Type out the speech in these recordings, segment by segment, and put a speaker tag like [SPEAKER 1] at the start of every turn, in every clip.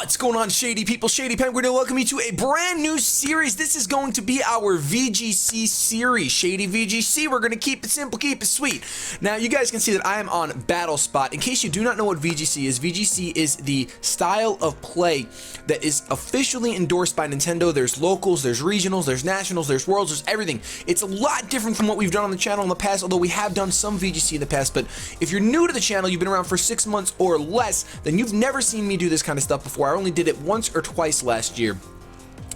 [SPEAKER 1] What's going on, Shady People? ShadyPenguinn to welcome you to a brand new series. This is going to be our VGC series, Shady VGC. We're going to keep it simple, keep it sweet. Now, you guys can see that I am on Battle Spot. In case you do not know what VGC is the style of play that is officially endorsed by Nintendo. There's locals, there's regionals, there's nationals, there's worlds, there's everything. It's a lot different from what we've done on the channel in the past, although we have done some VGC in the past. But if you're new to the channel, you've been around for 6 months or less, then you've never seen me do this kind of stuff before. I only did it once or twice last year.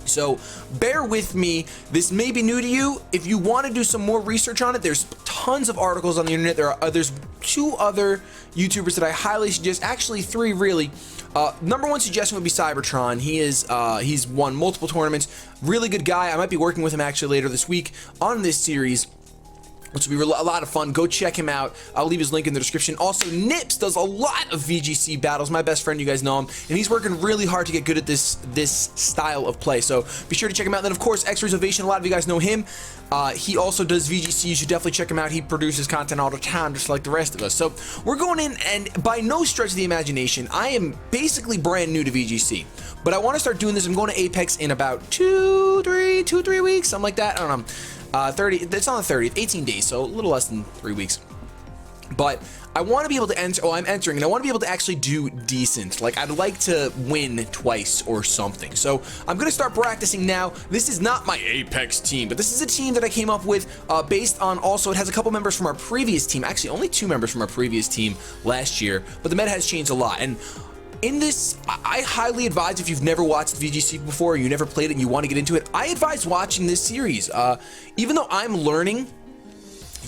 [SPEAKER 1] So bear with me. This may be new to you. If you want to do some more research on it, there's tons of articles on the internet. There's 2 other YouTubers that I highly suggest, actually 3 really. Number 1 suggestion would be Cybertron. He's won multiple tournaments. Really good guy. I might be working with him actually later this week on this series, which will be a lot of fun. Go check him out. I'll leave his link in the description. Also, Nips does a lot of VGC battles. My best friend, you guys know him, and he's working really hard to get good at this style of play. So be sure to check him out. And then, of course, X-Reservation. A lot of you guys know him. He also does VGC. You should definitely check him out. He produces content all the time, just like the rest of us. So we're going in, and by no stretch of the imagination, I am basically brand new to VGC. But I want to start doing this. I'm going to Apex in about 2-3 weeks, something like that. I don't know. 30, it's on the 30th, 18 days, so a little less than 3 weeks. But I want to be able to enter, I'm entering, and I want to be able to actually do decent. Like, I'd like to win twice or something. So I'm going to start practicing now. This is not my Apex team, but this is a team that I came up with based on, also, it has a couple members from our previous team. Actually, only 2 members from our previous team last year, but the meta has changed a lot. And in this, I highly advise, if you've never watched VGC before, or you never played it and you want to get into it, I advise watching this series. Even though I'm learning,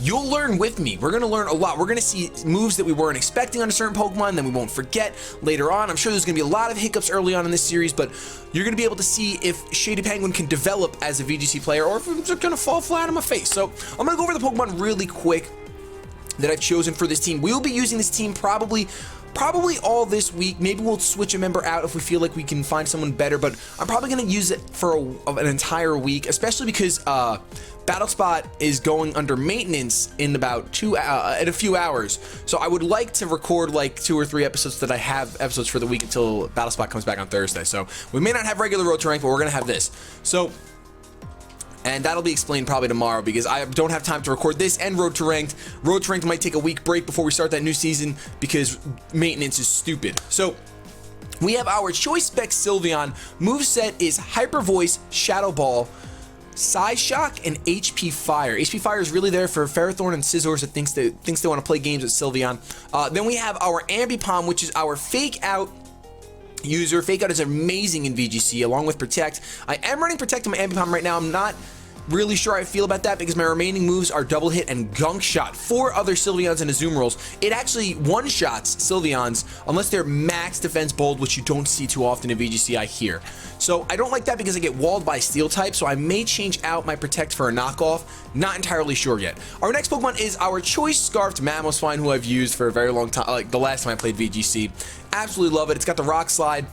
[SPEAKER 1] you'll learn with me. We're going to learn a lot. We're going to see moves that we weren't expecting on a certain Pokemon, then we won't forget later on. I'm sure there's going to be a lot of hiccups early on in this series, but you're going to be able to see if ShadyPenguinn can develop as a VGC player, or if it's going to fall flat on my face. So I'm going to go over the Pokemon really quick that I've chosen for this team. We'll be using this team probably all this week. Maybe we'll switch a member out if we feel like we can find someone better, but I'm probably going to use it for an entire week, especially because Battle Spot is going under maintenance in about in a few hours. So I would like to record like 2 or 3 episodes that I have episodes for the week until Battle Spot comes back on Thursday. So we may not have regular Road to Rank, but we're going to have this. So, and that'll be explained probably tomorrow, because I don't have time to record this and Road to Ranked. Road to Ranked might take a week break before we start that new season because maintenance is stupid. So we have our Choice Spec Sylveon. Moveset is Hyper Voice, Shadow Ball, Psy Shock, and HP Fire. HP Fire is really there for Ferrothorn and Scizors that thinks they want to play games with Sylveon. Then we have our Ambipom, which is our Fake Out user. Fake Out is amazing in VGC along with Protect. I am running Protect on my Ambipom right now. I'm not really sure how I feel about that because my remaining moves are Double Hit and Gunk Shot. 4 other Sylveons and Azumarill. It actually one-shots Sylveons unless they're max defense bold, which you don't see too often in VGC, I hear. So I don't like that because I get walled by Steel type, so I may change out my Protect for a knockoff. Not entirely sure yet. Our next Pokemon is our Choice Scarfed Mamoswine, who I've used for a very long time, like the last time I played VGC. Absolutely love it. It's got the Rock Slide,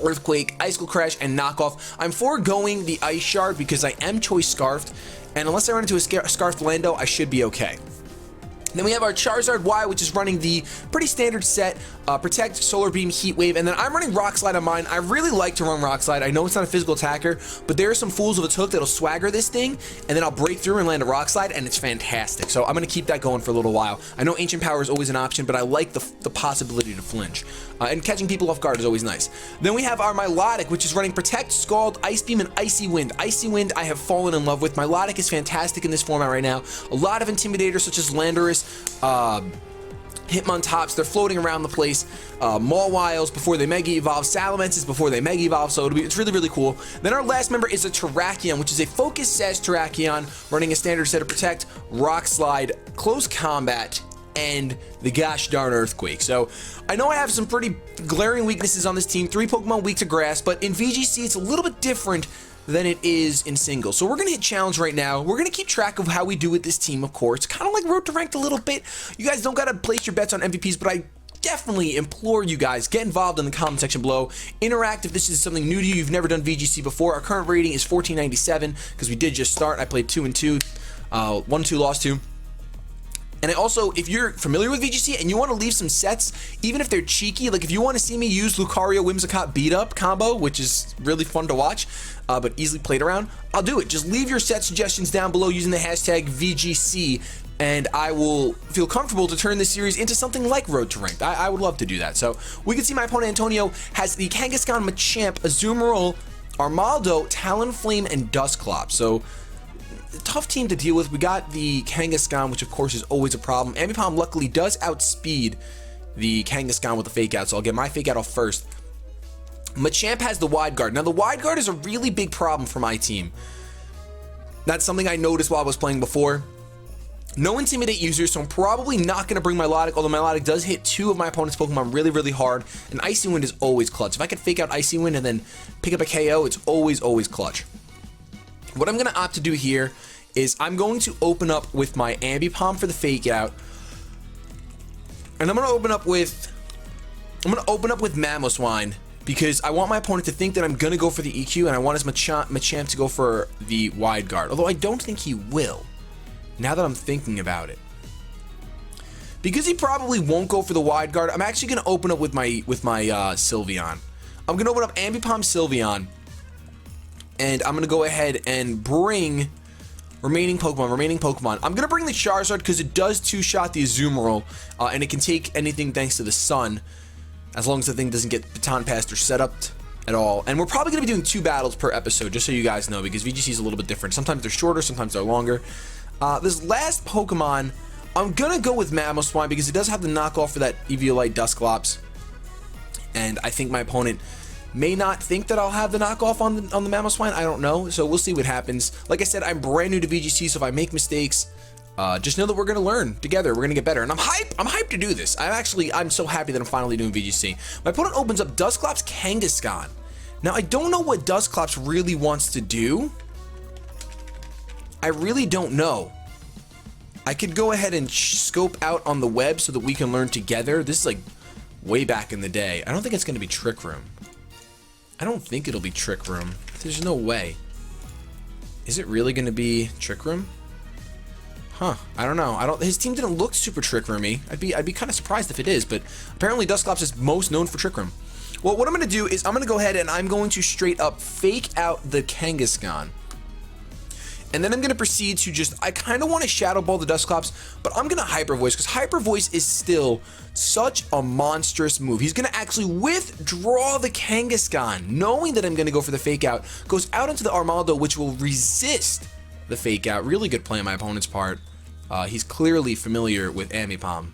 [SPEAKER 1] Earthquake, Icicle Crash, and Knockoff. I'm foregoing the Ice Shard because I am Choice Scarfed, and unless I run into a Scarfed Lando, I should be okay. Then we have our Charizard Y, which is running the pretty standard set, Protect, Solar Beam, Heat Wave, and then I'm running Rock Slide on mine. I really like to run Rock Slide. I know it's not a physical attacker, but there are some fools with its hook that'll swagger this thing, and then I'll break through and land a Rock Slide, and it's fantastic. So I'm going to keep that going for a little while. I know Ancient Power is always an option, but I like the possibility to flinch. And catching people off guard is always nice. Then we have our Milotic, which is running Protect, Scald, Ice Beam, and Icy Wind. Icy Wind I have fallen in love with. Milotic is fantastic in this format right now. A lot of Intimidators such as Landorus, Hitmontops, they're floating around the place. Mawwiles before they Mega Evolve, Salamences before they Mega Evolve, so it's really, really cool. Then our last member is a Terrakion, which is a Focus Sash Terrakion, running a standard set of Protect, Rock Slide, Close Combat, and the gosh darn Earthquake. So I know I have some pretty glaring weaknesses on this team. 3 Pokemon weak to Grass, but in VGC it's a little bit different than it is in singles. So we're going to hit challenge right now. We're going to keep track of how we do with this team, of course. Kind of like Road to Ranked a little bit. You guys don't got to place your bets on MVPs, but I definitely implore you guys, get involved in the comment section below. Interact if this is something new to you. You've never done VGC before. Our current rating is 1497 because we did just start. I played 2-2. 1-2, lost 2. And also, if you're familiar with VGC and you want to leave some sets, even if they're cheeky, like if you want to see me use Lucario Whimsicott beat up combo, which is really fun to watch, but easily played around, I'll do it. Just leave your set suggestions down below using the hashtag VGC, and I will feel comfortable to turn this series into something like Road to Ranked. I would love to do that. So we can see my opponent Antonio has the Kangaskhan, Machamp, Azumarill, Armaldo, Talonflame, and Dusclops. So tough team to deal with. We got the Kangaskhan, which of course is always a problem. Ambipom luckily does outspeed the Kangaskhan with the Fake Out, so I'll get my Fake Out off first. Machamp has the Wide Guard. Now the Wide Guard is a really big problem for my team. That's something I noticed while I was playing before. No Intimidate users, so I'm probably not going to bring Milotic, although Milotic does hit 2 of my opponent's Pokemon really, really hard, and Icy Wind is always clutch. If I could Fake Out Icy Wind and then pick up a KO, it's always, always clutch. What I'm going to opt to do here is I'm going to open up with my Ambipom for the Fake Out, and I'm going to open up with Mamoswine, because I want my opponent to think that I'm going to go for the EQ, and I want his Machamp to go for the Wide Guard, although I don't think he will, now that I'm thinking about it. Because he probably won't go for the Wide Guard, I'm actually going to open up with my Sylveon. I'm going to open up Ambipom Sylveon, and I'm going to go ahead and bring remaining Pokemon. I'm going to bring the Charizard because it does two-shot the Azumarill, and it can take anything thanks to the Sun, as long as the thing doesn't get baton passed or set up at all. And we're probably going to be doing 2 battles per episode, just so you guys know, because VGC is a little bit different. Sometimes they're shorter, sometimes they're longer. This last Pokemon, I'm going to go with Mamoswine because it does have the knockoff for that Eviolite Dusclops, and I think my opponent may not think that I'll have the knockoff on the Mamoswine. I don't know, so we'll see what happens. Like I said, I'm brand new to VGC, so if I make mistakes, just know that we're gonna learn together. We're gonna get better, and I'm hyped to do this. I'm so happy that I'm finally doing VGC. My opponent opens up Dusclops Kangaskhan. Now I don't know what Dusclops really wants to do. I really don't know. I could go ahead and scope out on the web so that we can learn together. This is like way back in the day. I don't think it's gonna be Trick Room. I don't think it'll be Trick Room. There's no way. Is it really going to be Trick Room? Huh. I don't know. His team didn't look super Trick Roomy. I'd be kind of surprised if it is, but apparently Dusclops is most known for Trick Room. Well, what I'm going to do is I'm going to go ahead and I'm going to straight up Fake Out the Kangaskhan. And then I'm going to proceed to I kind of want to Shadow Ball the Dusclops, but I'm going to Hyper Voice, because Hyper Voice is still such a monstrous move. He's going to actually withdraw the Kangaskhan, knowing that I'm going to go for the Fake Out, goes out into the Armaldo, which will resist the Fake Out. Really good play on my opponent's part. He's clearly familiar with Ambipom.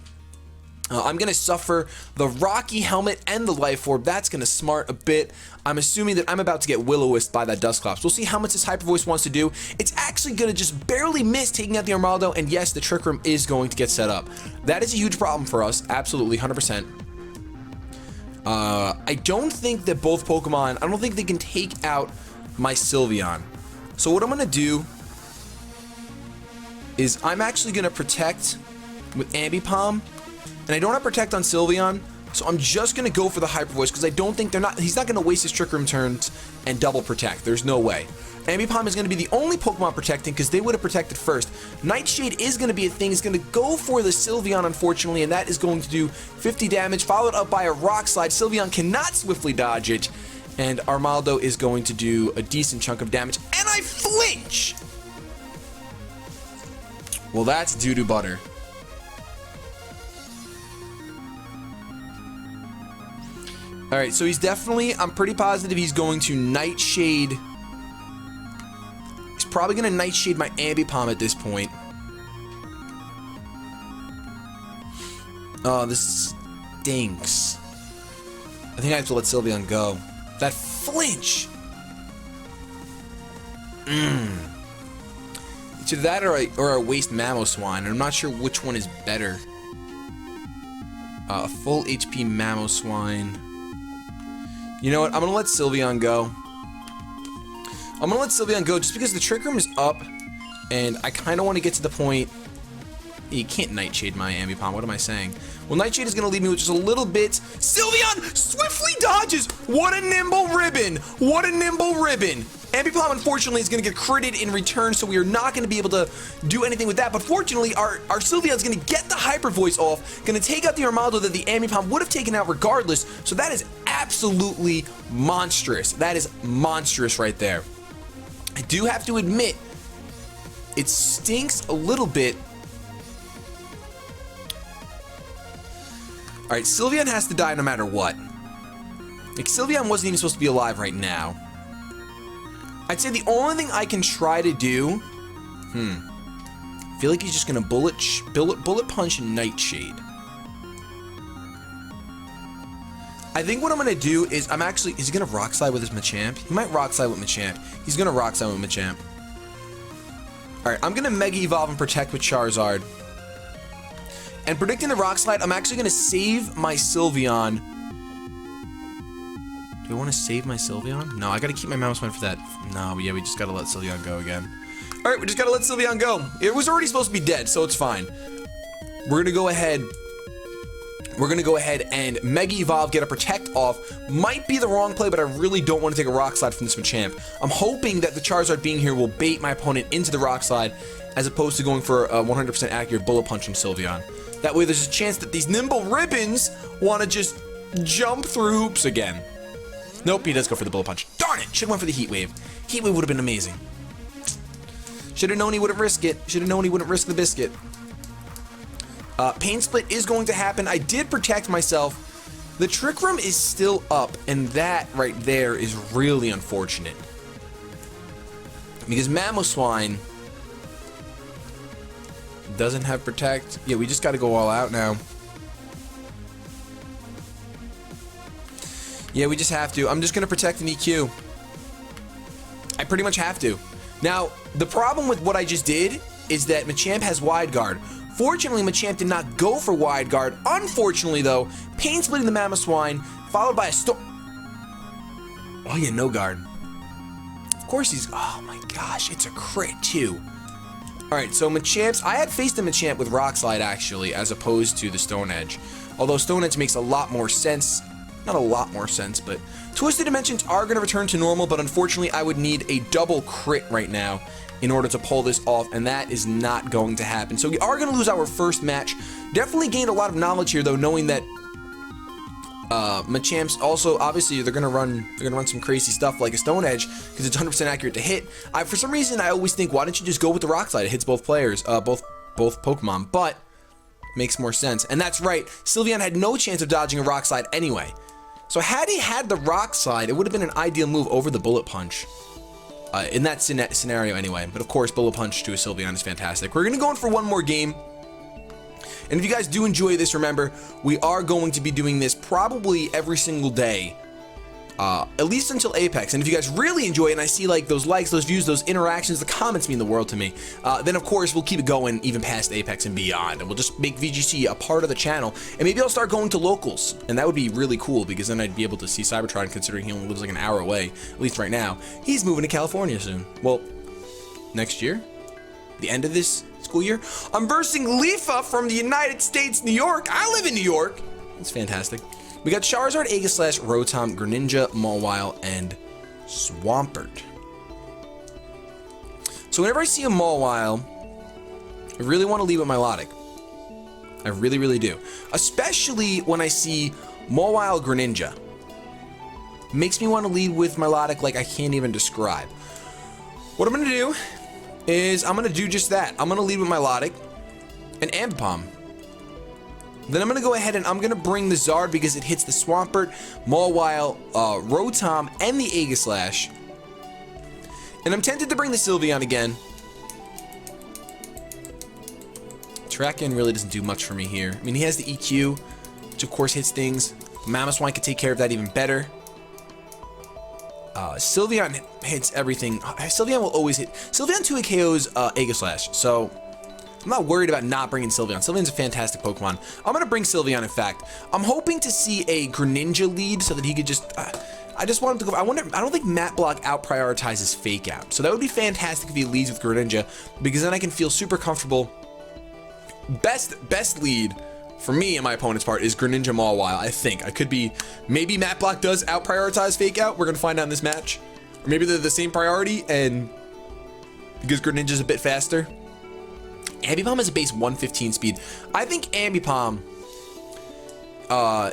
[SPEAKER 1] I'm going to suffer the Rocky Helmet and the Life Orb. That's going to smart a bit. I'm assuming that I'm about to get Will-O-Wisp by that Dusclops. We'll see how much this Hyper Voice wants to do. It's actually going to just barely miss taking out the Armaldo, and yes, the Trick Room is going to get set up. That is a huge problem for us. Absolutely, 100%. I don't think that both Pokemon, I don't think they can take out my Sylveon. So what I'm going to do is I'm actually going to protect with Ambipom. And I don't have Protect on Sylveon, so I'm just going to go for the Hyper Voice, because I don't think he's not going to waste his Trick Room turns and double Protect. There's no way. Ambipom is going to be the only Pokemon protecting, because they would have protected first. Nightshade is going to be a thing. He's going to go for the Sylveon, unfortunately, and that is going to do 50 damage, followed up by a Rock Slide. Sylveon cannot swiftly dodge it, and Armaldo is going to do a decent chunk of damage, and I flinch! Well, that's doo-doo butter. Alright, so he's definitely, I'm pretty positive he's going to Nightshade. He's probably going to Nightshade my Ambipom at this point. Oh, this stinks. I think I have to let Sylveon go. That flinch! It's either that or I waste Mamoswine, and I'm not sure which one is better. A full HP Mamoswine. You know what? I'm gonna let Sylveon go. I'm gonna let Sylveon go just because the Trick Room is up, and I kind of want to get to the point. You can't Nightshade my Ambipom. What am I saying? Well, Nightshade is gonna leave me with just a little bit. Sylveon swiftly dodges. What a nimble ribbon! What a nimble ribbon! Ambipom, unfortunately, is going to get critted in return, so we are not going to be able to do anything with that. But fortunately, our Sylveon is going to get the Hyper Voice off, going to take out the Armaldo that the Ambipom would have taken out regardless. So that is absolutely monstrous. That is monstrous right there. I do have to admit, it stinks a little bit. All right, Sylveon has to die no matter what. Like, Sylveon wasn't even supposed to be alive right now. I'd say the only thing I can try to do... I feel like he's just going to bullet punch and Nightshade. I think what I'm going to do is is he going to Rock Slide with his Machamp? He might Rock Slide with Machamp. He's going to Rock Slide with Machamp. Alright, I'm going to Mega Evolve and Protect with Charizard. And predicting the Rock Slide, I'm actually going to save my Sylveon. Do I want to save my Sylveon? No, I got to keep my Mamoswine for that. No, yeah, we just got to let Sylveon go again. Alright, we just got to let Sylveon go. It was already supposed to be dead, so it's fine. We're going to go ahead... We're going to go ahead and Mega Evolve, get a Protect off. Might be the wrong play, but I really don't want to take a Rock Slide from this Machamp. I'm hoping that the Charizard being here will bait my opponent into the Rock Slide, as opposed to going for a 100% accurate Bullet Punch from Sylveon. That way there's a chance that these nimble ribbons want to just jump through hoops again. Nope, he does go for the Bullet Punch. Darn it! Should have went for the Heat Wave. Heat Wave would have been amazing. Should have known he wouldn't risk it. Should have known he wouldn't risk the biscuit. Pain Split is going to happen. I did protect myself. The Trick Room is still up, and that right there is really unfortunate. Because Mamoswine doesn't have Protect. Yeah, we just got to go all out now. Yeah, we just have to. I'm just going to Protect an EQ. I pretty much have to. Now, the problem with what I just did is that Machamp has Wide Guard. Fortunately, Machamp did not go for Wide Guard. Unfortunately, though, Pain Splitting the Mamoswine, followed by a Oh, yeah, no guard. Of course he's... Oh, my gosh, it's a crit, too. Alright, so Machamp's... I had faced the Machamp with Rock Slide, actually, as opposed to the Stone Edge. Although Stone Edge makes a lot more sense. Not a lot more sense, but... Twisted Dimensions are going to return to normal, but unfortunately, I would need a double crit right now in order to pull this off, and that is not going to happen. So we are going to lose our first match. Definitely gained a lot of knowledge here, though, knowing that Machamp's also, obviously, they're going to run some crazy stuff like a Stone Edge, because it's 100% accurate to hit. For some reason, I always think, why don't you just go with the Rock Slide? It hits both players, both Pokemon, but makes more sense. And that's right, Sylveon had no chance of dodging a Rock Slide anyway. So had he had the Rock Slide, it would have been an ideal move over the Bullet Punch. In that scenario anyway. But of course, Bullet Punch to a Sylveon is fantastic. We're going to go in for one more game. And if you guys do enjoy this, remember, we are going to be doing this probably every single day. At least until Apex. And if you guys really enjoy it, and I see like those likes, those views, those interactions, the comments mean the world to me, then of course we'll keep it going even past Apex and beyond. And we'll just make VGC a part of the channel. And maybe I'll start going to locals. And that would be really cool, because then I'd be able to see Cybertron, considering he only lives like an hour away, at least right now. He's moving to California soon. Well, next year? The end of this school year? I'm versing Leafa from the United States, New York. I live in New York. That's fantastic. We got Charizard, Aegislash, Rotom, Greninja, Mawile, and Swampert. So whenever I see a Mawile, I really want to lead with Milotic. I really, really do. Especially when I see Mawile, Greninja. Makes me want to lead with Milotic like I can't even describe. What I'm going to do is I'm going to do just that. I'm going to lead with Milotic and Ambipom. Then I'm going to go ahead and I'm going to bring the Zard because it hits the Swampert, Mawile, Rotom, and the Aegislash. And I'm tempted to bring the Sylveon again. Terrakion really doesn't do much for me here. I mean, he has the EQ, which of course hits things. Mamoswine could take care of that even better. Sylveon hits everything. Sylveon will always hit. Sylveon 2 KOs Aegislash, so I'm not worried about not bringing Sylveon. Sylveon's a fantastic Pokemon. I'm going to bring Sylveon, in fact. I'm hoping to see a Greninja lead so that he could just... I just want him to go... I don't think Mat Block out-prioritizes Fake Out. So that would be fantastic if he leads with Greninja, because then I can feel super comfortable. Best lead for me and my opponent's part is Greninja Mawile, I think. I could be... Maybe Mat Block does out-prioritize Fake Out. We're going to find out in this match. Or maybe they're the same priority, and because Greninja's a bit faster. Ambipom has a base 115 speed. I think Ambipom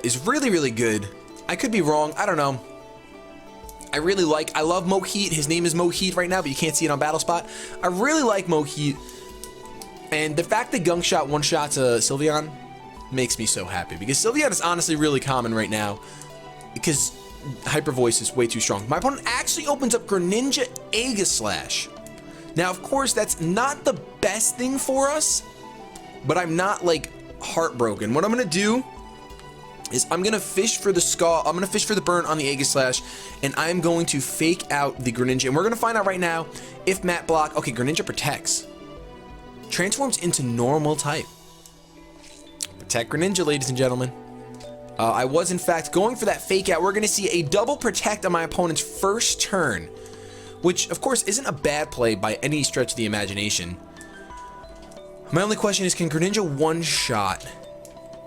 [SPEAKER 1] is really, really good. I could be wrong. I don't know. I love Moheat. His name is Moheat right now, but you can't see it on BattleSpot. I really like Moheat. And the fact that Gunk Shot one-shots Sylveon makes me so happy, because Sylveon is honestly really common right now because Hyper Voice is way too strong. My opponent actually opens up Greninja Aegislash. Now, of course, that's not the best thing for us, but I'm not like heartbroken. What I'm gonna do is I'm gonna fish for the Scald. I'm gonna fish for the burn on the Aegislash, and I'm going to fake out the Greninja. And we're gonna find out right now if Mat Block. Okay, Greninja protects. Transforms into normal type. Protect Greninja, ladies and gentlemen. I was in fact going for that fake out. We're gonna see a double protect on my opponent's first turn, which of course isn't a bad play by any stretch of the imagination. My only question is, can Greninja one-shot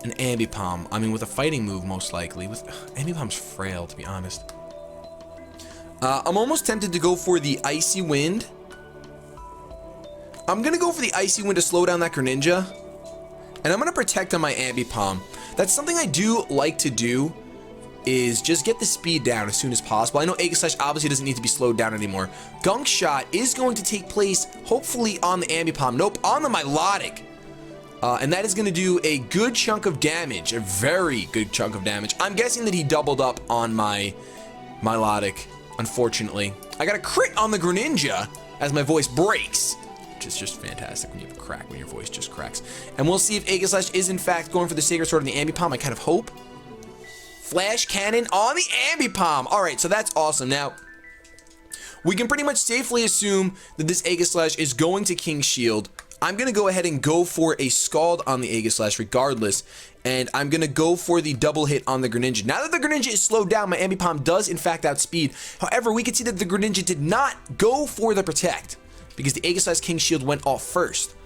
[SPEAKER 1] an Ambipom? I mean, with a fighting move, most likely. With Ambipom's frail, to be honest. I'm almost tempted to go for the Icy Wind. I'm gonna go for the Icy Wind to slow down that Greninja, and I'm gonna protect on my Ambipom. That's something I do like to do, is just get the speed down as soon as possible. I know Aegislash obviously doesn't need to be slowed down anymore. Gunk Shot is going to take place, hopefully, on the Ambipom. Nope, on the Milotic. And that is going to do a good chunk of damage, a very good chunk of damage. I'm guessing that he doubled up on my Milotic, unfortunately. I got a crit on the Greninja as my voice breaks, which is just fantastic when you have a crack, when your voice just cracks. And we'll see if Aegislash is in fact going for the Sacred Sword on the Ambipom. I kind of hope. Flash Cannon on the Ambipom. All right, so that's awesome. Now, we can pretty much safely assume that this Aegislash is going to King Shield. I'm going to go ahead and go for a Scald on the Aegislash regardless, and I'm going to go for the double hit on the Greninja. Now that the Greninja is slowed down, my Ambipom does in fact outspeed. However, we can see that the Greninja did not go for the Protect, because the Aegislash King Shield went off first,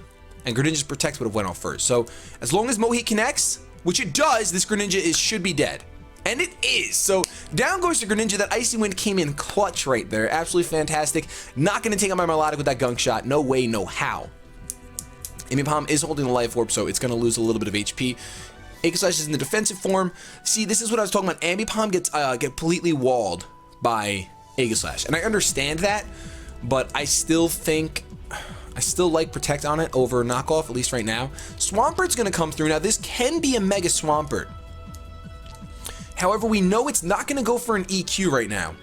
[SPEAKER 1] and Greninja's Protect would have went off first. So as long as Moheat connects, which it does, this Greninja should be dead. And it is. So down goes to Greninja. That Icy Wind came in clutch right there. Absolutely fantastic. Not going to take out my Milotic with that Gunk Shot. No way, no how. Ambipom is holding the Life Orb, so it's going to lose a little bit of HP. Aegislash is in the defensive form. See, this is what I was talking about. Ambipom gets completely walled by Aegislash. And I understand that, but I still think... I still like Protect on it over Knockoff, at least right now. Swampert's going to come through. Now, this can be a Mega Swampert. However, we know it's not going to go for an EQ right now.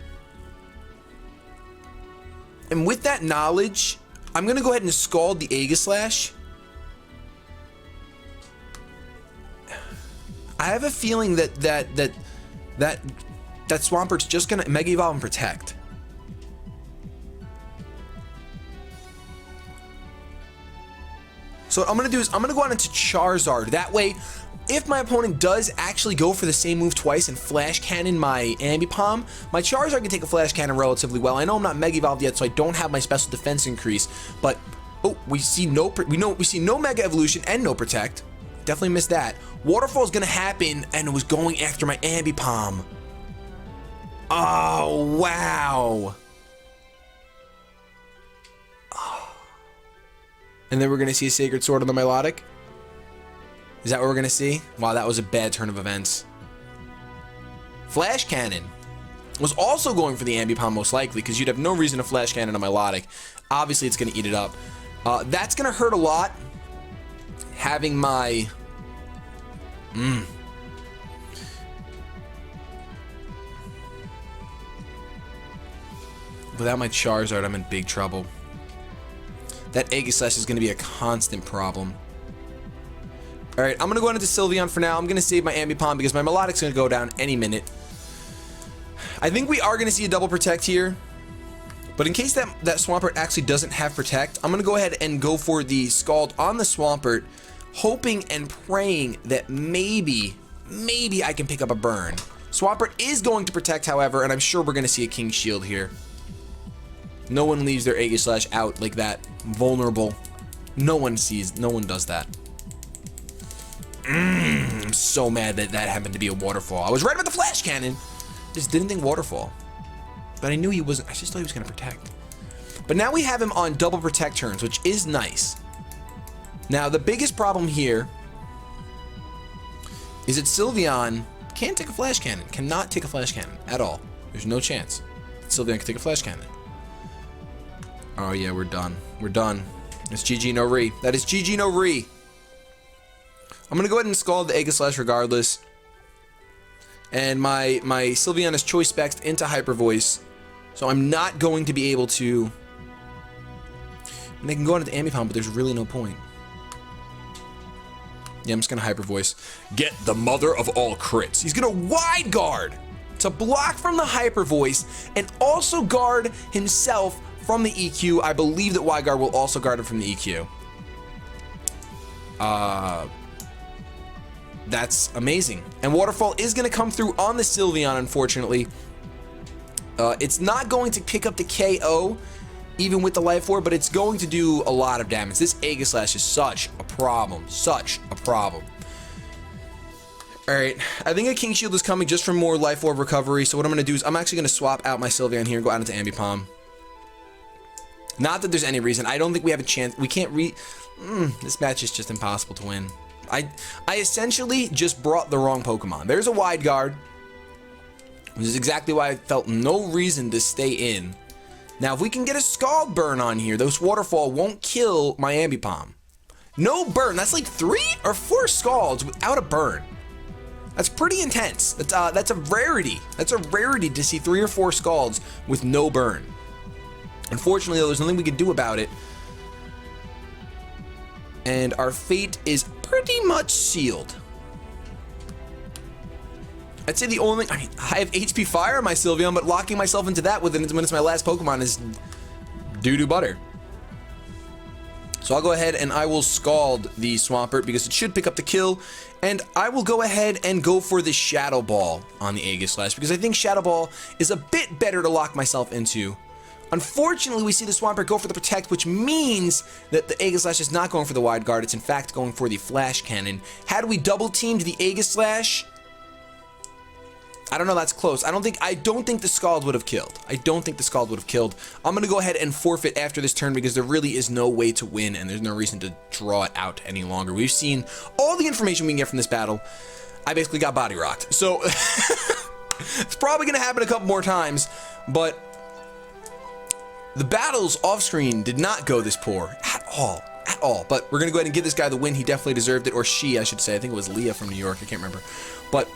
[SPEAKER 1] And with that knowledge, I'm going to go ahead and Scald the Aegislash. I have a feeling that Swampert's just going to Mega Evolve and Protect. So what I'm going to do is I'm going to go on into Charizard. That way, if my opponent does actually go for the same move twice and Flash Cannon my Ambipom, my Charizard can take a Flash Cannon relatively well. I know I'm not Mega Evolved yet, so I don't have my special defense increase, but oh, we see no Mega Evolution and no Protect. Definitely missed that. Waterfall is gonna happen, and it was going after my Ambipom. Oh wow! Oh. And then we're gonna see a Sacred Sword on the Milotic. Is that what we're going to see? Wow, that was a bad turn of events. Flash Cannon was also going for the Ambipom most likely, because you'd have no reason to Flash Cannon on Milotic. Obviously, it's going to eat it up. That's going to hurt a lot. Having my... Without my Charizard, I'm in big trouble. That Aegislash is going to be a constant problem. Alright, I'm going to go into Sylveon for now. I'm going to save my Ambipom because my Milotic's going to go down any minute. I think we are going to see a double Protect here. But in case that Swampert actually doesn't have Protect, I'm going to go ahead and go for the Scald on the Swampert, hoping and praying that maybe I can pick up a burn. Swampert is going to Protect, however, and I'm sure we're going to see a King Shield here. No one leaves their Aegislash out like that, vulnerable. No one does that. I'm so mad that happened to be a Waterfall. I was right about the Flash Cannon. Just didn't think Waterfall. but I knew he wasn't. I just thought he was going to protect. But now we have him on double protect turns, which is nice. Now, the biggest problem here is that Sylveon can't take a flash cannon. Cannot take a flash cannon at all. There's no chance Sylveon can take a flash cannon. Oh, yeah, we're done. We're done. It's GG no re. That is GG no re. I'm going to go ahead and Scald the Aegislash regardless. And my Sylveon is Choice Specs into Hyper Voice. So I'm not going to be able to... And they can go into the Ambipom, but there's really no point. Yeah, I'm just going to Hyper Voice. Get the mother of all crits. He's going to Wide Guard to block from the Hyper Voice and also guard himself from the EQ. I believe that Wide Guard will also guard him from the EQ. That's amazing. And Waterfall is going to come through on the Sylveon, unfortunately. It's not going to pick up the KO, even with the Life Orb, but it's going to do a lot of damage. This Aegislash is such a problem. Such a problem. Alright, I think a King Shield is coming just for more Life Orb recovery, so what I'm going to do is I'm actually going to swap out my Sylveon here and go out into Ambipom. Not that there's any reason. I don't think we have a chance. We can't this match is just impossible to win. I essentially just brought the wrong Pokemon. There's a Wide Guard, which is exactly why I felt no reason to stay in. Now, if we can get a Scald Burn on here, those Waterfall won't kill my Ambipom. No burn. That's like 3 or 4 Scalds without a burn. That's pretty intense. That's a rarity. That's a rarity to see 3 or 4 Scalds with no burn. Unfortunately, though, there's nothing we can do about it. And our fate is pretty much sealed. I'd say the only... I mean, I have HP Fire on my Sylveon, but locking myself into that when it's my last Pokemon is doo-doo butter. So I'll go ahead and I will Scald the Swampert because it should pick up the kill. And I will go ahead and go for the Shadow Ball on the Aegislash because I think Shadow Ball is a bit better to lock myself into. Unfortunately, we see the Swampert go for the Protect, which means that the Aegislash is not going for the Wide Guard. It's in fact going for the Flash Cannon. Had we double teamed the Aegislash, I don't know, that's close. I don't think the Scald would have killed. I don't think the Scald would have killed. I'm going to go ahead and forfeit after this turn because there really is no way to win and there's no reason to draw it out any longer. We've seen all the information we can get from this battle. I basically got body rocked. So it's probably going to happen a couple more times, but the battles off screen did not go this poor at all. At all. But we're going to go ahead and give this guy the win. He definitely deserved it. Or she, I should say. I think it was Leah from New York. I can't remember. But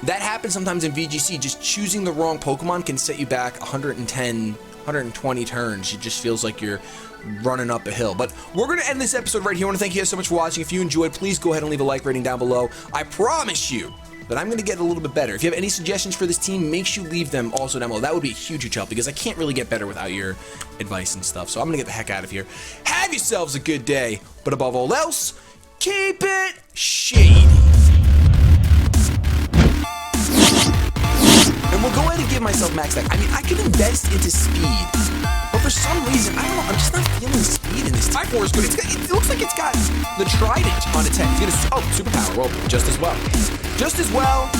[SPEAKER 1] that happens sometimes in VGC. Just choosing the wrong Pokemon can set you back 110, 120 turns. It just feels like you're running up a hill. But we're going to end this episode right here. I want to thank you guys so much for watching. If you enjoyed, please go ahead and leave a like rating down below. I promise you that I'm going to get a little bit better. If you have any suggestions for this team, make sure you leave them also down below. That would be a huge help because I can't really get better without your advice and stuff. So I'm going to get the heck out of here. Have yourselves a good day. But above all else, keep it shady. And we'll go ahead and give myself max attack. I mean, I could invest into speed, but for some reason, I don't know, I'm just not feeling speed in this. Type 4 is good. It looks like it's got the Trident on its head. It's gonna, oh, superpower. Well, just as well. Just as well.